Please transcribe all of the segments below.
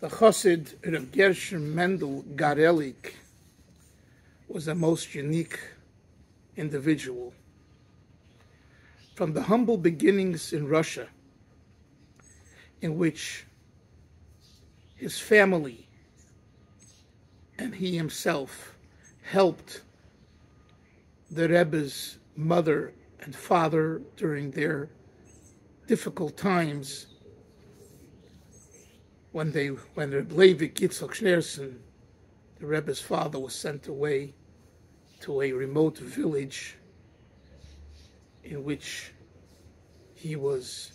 The Chassid Rabbi Gershom Mendel Garelik was a most unique individual. From the humble beginnings in Russia, in which his family and he himself helped the Rebbe's mother and father during their difficult times, when Rebbe Yitzchak Schneerson, the Rebbe's father, was sent away to a remote village in which he was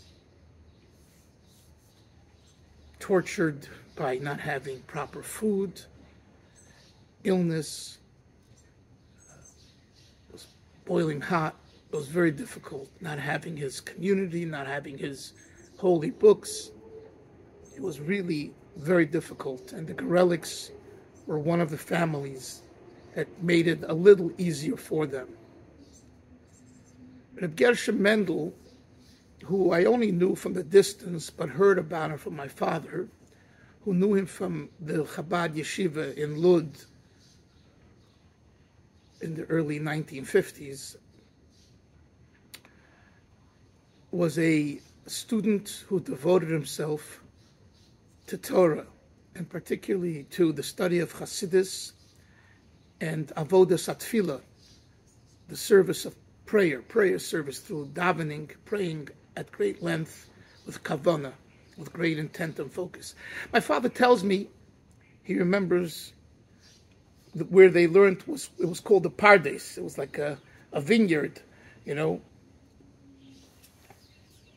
tortured by not having proper food, illness. It was boiling hot. It was very difficult, not having his community, not having his holy books. It was really very difficult, and the Garelics were one of the families that made it a little easier for them. Reb Gershom Mendel, who I only knew from the distance, but heard about him from my father, who knew him from the Chabad Yeshiva in Lud in the early 1950s, was a student who devoted himself to Torah, and particularly to the study of Chasidism and Avodas Atfilah, the service of prayer service through davening, praying at great length with kavanah, with great intent and focus. My father tells me he remembers where they learned it was called the Pardes. It was like a vineyard,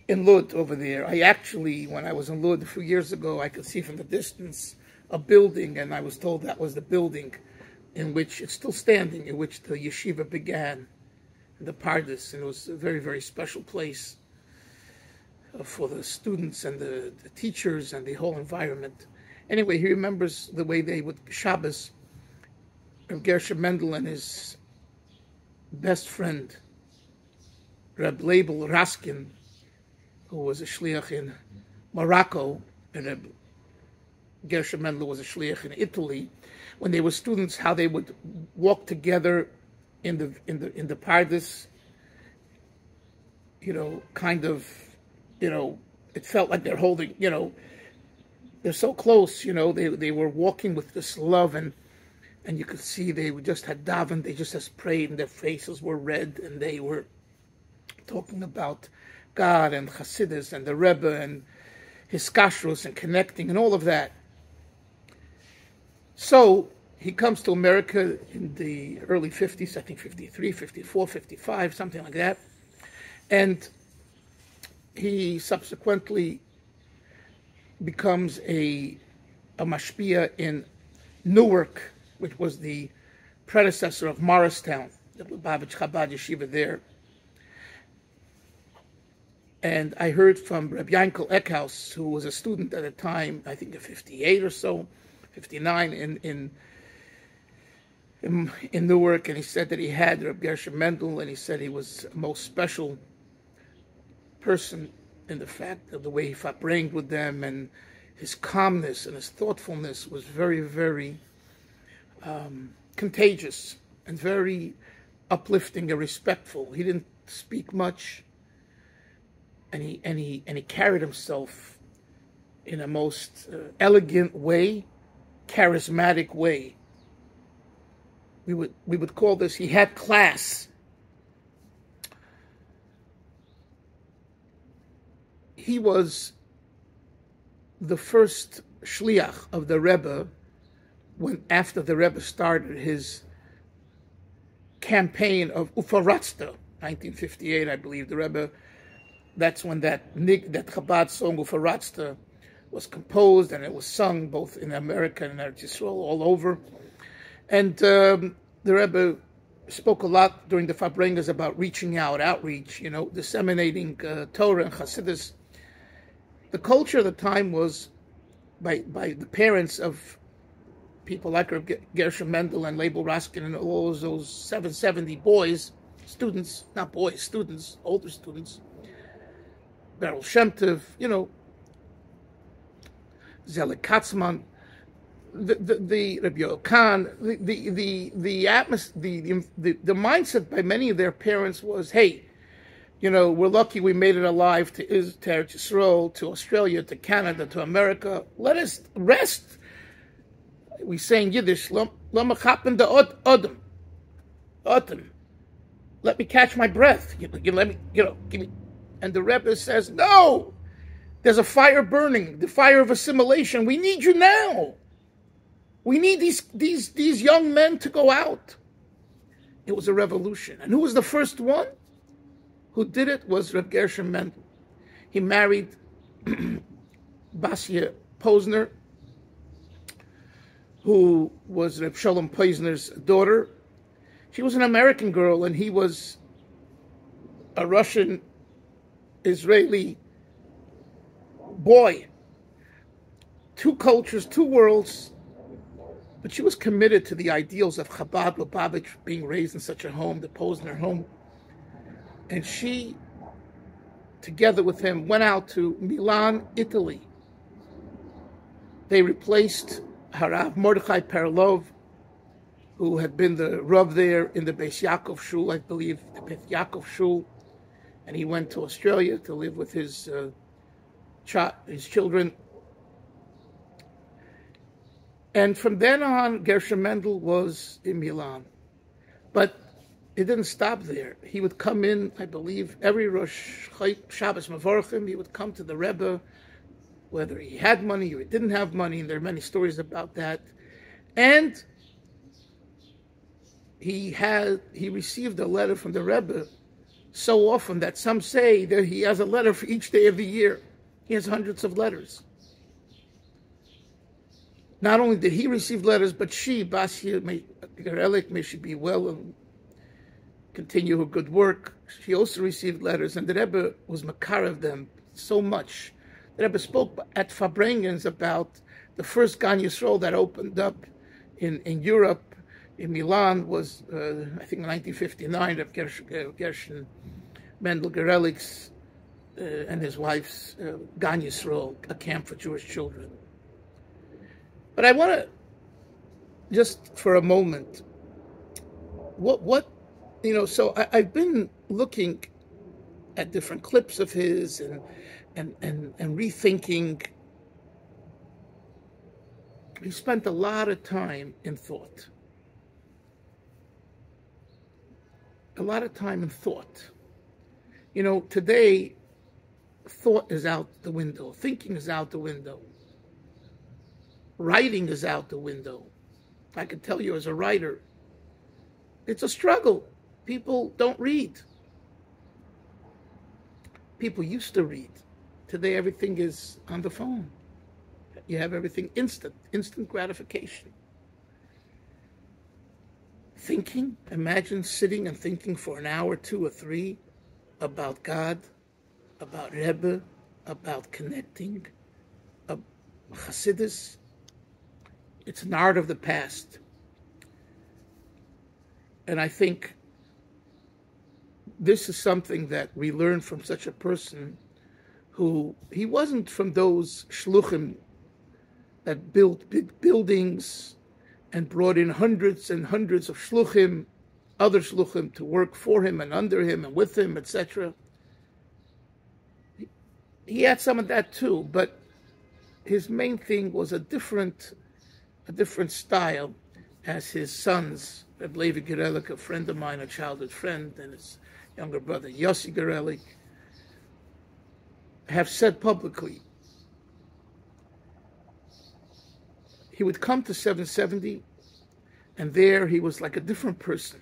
in Lud over there. I actually, when I was in Lud a few years ago, I could see from the distance a building, and I was told that was the building in which it's still standing, in which the yeshiva began, the Pardes, and it was a very, very special place for the students and the teachers and the whole environment. Anyway, he remembers the way they would Shabbos, Gershom Mendel and his best friend, Reb Label Raskin, who was a Shliach in Morocco, and Reb Gershom Mendel was a Shliach in Italy. When they were students, how they would walk together in the Pardes, it felt like they're holding, they're so close, they were walking with this love, and you could see they just had davened, they just had prayed, and their faces were red, and they were talking about God and Chasidism and the Rebbe and Hiskashrus and connecting and all of that. So he comes to America in the early 50s, I think 53, 54, 55, something like that. And he subsequently becomes a Mashpia in Newark, which was the predecessor of Morristown, the Lubavitcher Chabad Yeshiva there. And I heard from Rabbi Yankel Eckhaus, who was a student at the time, I think in 58 or so, 59 in Newark, and he said that he had Rabbi Gershom Mendel, and he said he was a most special person in the fact of the way he farbrengens with them, and his calmness and his thoughtfulness was very, very contagious and very uplifting and respectful. He didn't speak much, and he carried himself in a most elegant way, charismatic way. We would call this, he had class. He was the first Shliach of the Rebbe after the Rebbe started his campaign of Ufarazta, 1958, I believe. The Rebbe, that's when that Chabad song Ufarazta was composed, and it was sung both in America and Eretz Yisrael, all over. And the Rebbe spoke a lot during the farbrengens about reaching out, outreach, disseminating Torah and Chasidism. The culture of the time was by the parents of people like Gershom Mendel and Label Raskin and all those 770 boys, students, not boys, students, older students, Baruch Shem Tov, Zelig Katzman, the Rabbi Yoel Kahn, the mindset by many of their parents was, hey, we're lucky we made it alive to Eretz Yisrael, to Australia, to Canada, to America. Let us rest. We say in Yiddish, Lama chapen da autumn. Let me catch my breath. Let me, give me. And the Rebbe says, no, there's a fire burning, the fire of assimilation. We need you now. We need these young men to go out. It was a revolution. And who was the first one who did it? Was Reb Gershom Mendel. He married Basia Posner, who was Reb Shalom Posner's daughter. She was an American girl, and he was a Russian-Israeli boy. Two cultures, two worlds. But she was committed to the ideals of Chabad-Lubavitcher, being raised in such a home, the Posner home. And she, together with him, went out to Milan, Italy. They replaced Harav Mordechai Perlov, who had been the Rav there in the Beis Yaakov Shul, I believe, the Beis Yaakov Shul. And he went to Australia to live with his children. And from then on, Gershom Mendel was in Milan. But it didn't stop there. He would come in, I believe, every Rosh Shabbos Mavorchim. He would come to the Rebbe, whether he had money or he didn't have money, and there are many stories about that. And he received a letter from the Rebbe so often that some say that he has a letter for each day of the year. He has hundreds of letters. Not only did he receive letters, but she, Basia Gerelik, may she be well and continue her good work. She also received letters, and the Rebbe was makarev them so much. The Rebbe spoke at farbrengens about the first Gan Yisrael that opened up in Europe, in Milan, was, I think, in 1959, of Gershom Mendel Gerelik's and his wife's Gan Yisrael, a camp for Jewish children. But I want to, just for a moment, so I've been looking at different clips of his and rethinking. He spent a lot of time in thought. A lot of time in thought. Today, thought is out the window. Thinking is out the window. Writing is out the window. I can tell you as a writer, it's a struggle. People don't read. People used to read. Today everything is on the phone. You have everything instant gratification. Thinking, imagine sitting and thinking for an hour, 2 or 3, about God, about Rebbe, about connecting, Chasidism. It's an art of the past. And I think this is something that we learn from such a person who, he wasn't from those shluchim that built big buildings and brought in hundreds and hundreds of shluchim, other shluchim, to work for him and under him and with him, etc. He had some of that too, but his main thing was a different style, as his sons, Reb Levi Gerelik, a friend of mine, a childhood friend, and his younger brother Yossi Gerelik, have said publicly. He would come to 770, and there he was like a different person.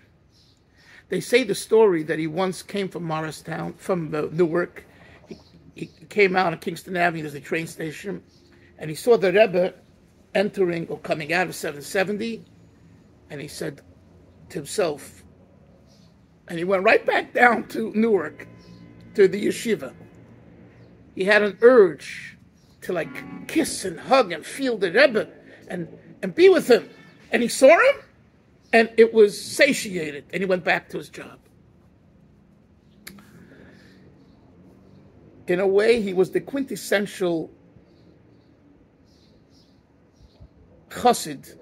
They say the story that he once came from Morristown, from Newark. He came out on Kingston Avenue, there's a train station, and he saw the Rebbe entering or coming out of 770, and he said to himself, and he went right back down to Newark, to the yeshiva. He had an urge to kiss and hug and feel the Rebbe and be with him. And he saw him, and it was satiated, and he went back to his job. In a way, he was the quintessential Chassid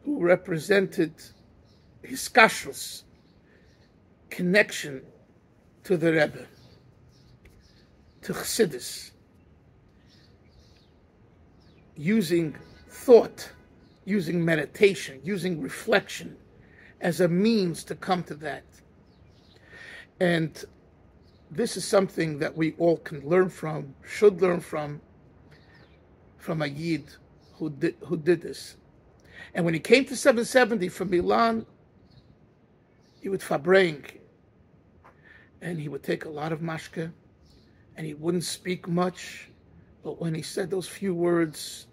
who represented Hiskashrus, connection to the Rebbe, to Chasidis, using thought, using meditation, using reflection as a means to come to that. And this is something that we all can learn from, should learn from a Yid who did this. And when he came to 770 from Milan, he would farbreng, and he would take a lot of mashka, and he wouldn't speak much, but when he said those few words,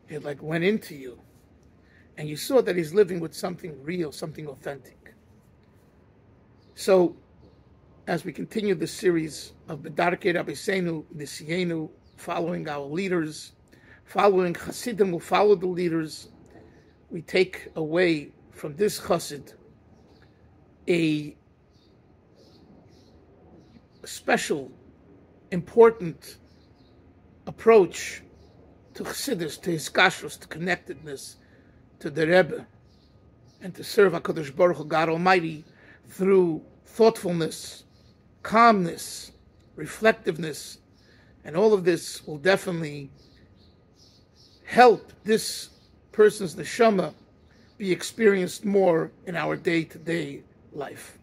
it like went into you, and you saw that he's living with something real, something authentic. So, as we continue the series of B'darkei Rabbeinu Nisiyenu, following our leaders, following Chasidim who follow the leaders, we take away from this Chasid a special, important approach to Chassidus, to Hiskashrus, to connectedness to the Rebbe, and to serve HaKadosh Baruch Hu, God Almighty, through thoughtfulness, calmness, reflectiveness, and all of this will definitely help this person's neshama be experienced more in our day-to-day life.